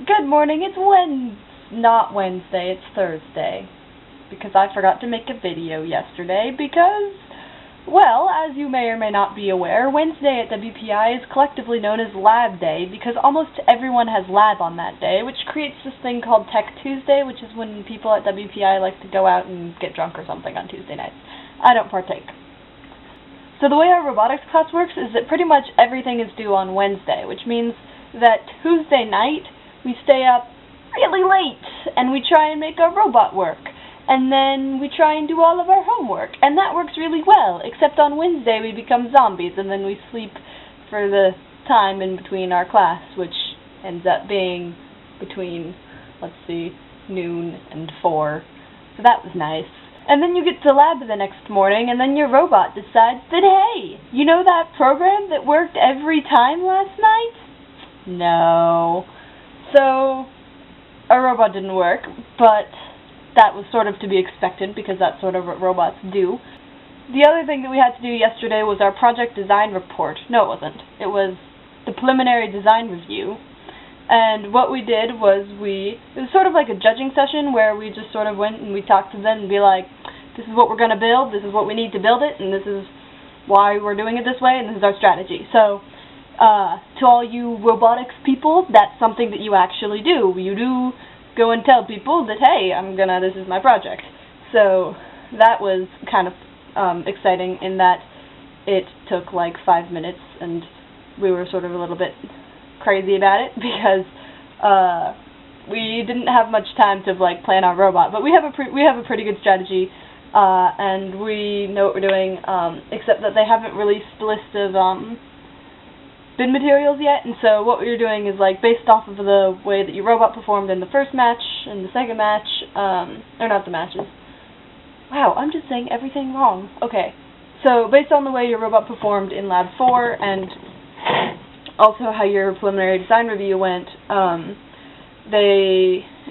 Good morning, not Wednesday, it's Thursday. Because I forgot to make a video yesterday because, well, as you may or may not be aware, Wednesday at WPI is collectively known as Lab Day because almost everyone has lab on that day, which creates this thing called Tech Tuesday, which is when people at WPI like to go out and get drunk or something on Tuesday nights. I don't partake. So the way our robotics class works is that pretty much everything is due on Wednesday, which means that Tuesday night we stay up really late and we try and make our robot work. And then we try and do all of our homework. And that works really well, except on Wednesday we become zombies and then we sleep for the time in between our class, which ends up being between, let's see, noon and 4. So that was nice. And then you get to lab the next morning, and then your robot decides that, hey, you know that program that worked every time last night? No. So, our robot didn't work, but that was sort of to be expected, because that's sort of what robots do. The other thing that we had to do yesterday was our project design report. No, it wasn't. It was the preliminary design review. And what we did was it was sort of like a judging session where we just sort of went and we talked to them and be like, this is what we're going to build, this is what we need to build it, and this is why we're doing it this way, and this is our strategy. So, to all you robotics people, that's something that you actually do. You do go and tell people that, hey, this is my project. So, that was kind of exciting in that it took like 5 minutes, and we were sort of a little bit crazy about it because we didn't have much time to like plan our robot, but we have a pretty good strategy, and we know what we're doing, except that they haven't released the list of bid materials yet, and so what we're doing is like based off of the way that your robot performed in the first match and the second match, or not the matches. Wow, I'm just saying everything wrong. Okay, so based on the way your robot performed in Lab 4 and also how your preliminary design review went,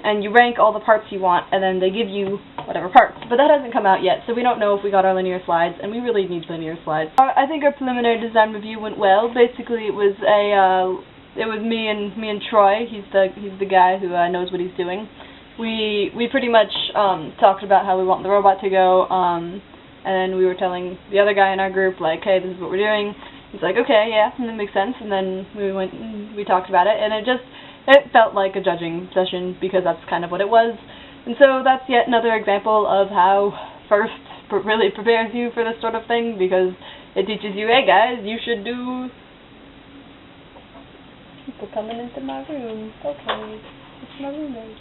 and you rank all the parts you want, and then they give you whatever parts. But that hasn't come out yet, so we don't know if we got our linear slides, and we really need linear slides. I think our preliminary design review went well. Basically, it was me and Troy. He's the guy who knows what he's doing. We pretty much talked about how we want the robot to go, and then we were telling the other guy in our group, like, hey, this is what we're doing. He's like, okay, yeah, that makes sense, and then we went and we talked about it, and it felt like a judging session, because that's kind of what it was. And so that's yet another example of how FIRST really prepares you for this sort of thing, because it teaches you, hey guys, you should do... People coming into my room. Okay, it's my roommate.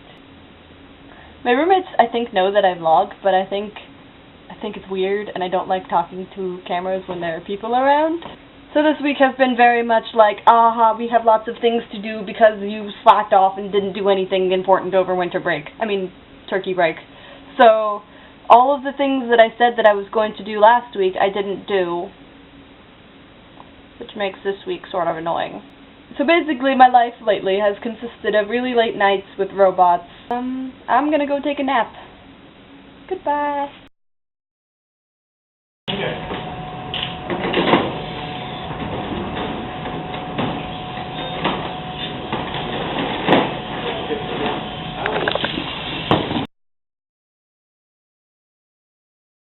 My roommates, I think, know that I vlog, but I think it's weird, and I don't like talking to cameras when there are people around. So this week has been very much like, we have lots of things to do because you slacked off and didn't do anything important over winter break. I mean, turkey break. So, all of the things that I said that I was going to do last week, I didn't do. Which makes this week sort of annoying. So basically, my life lately has consisted of really late nights with robots. I'm gonna go take a nap. Goodbye.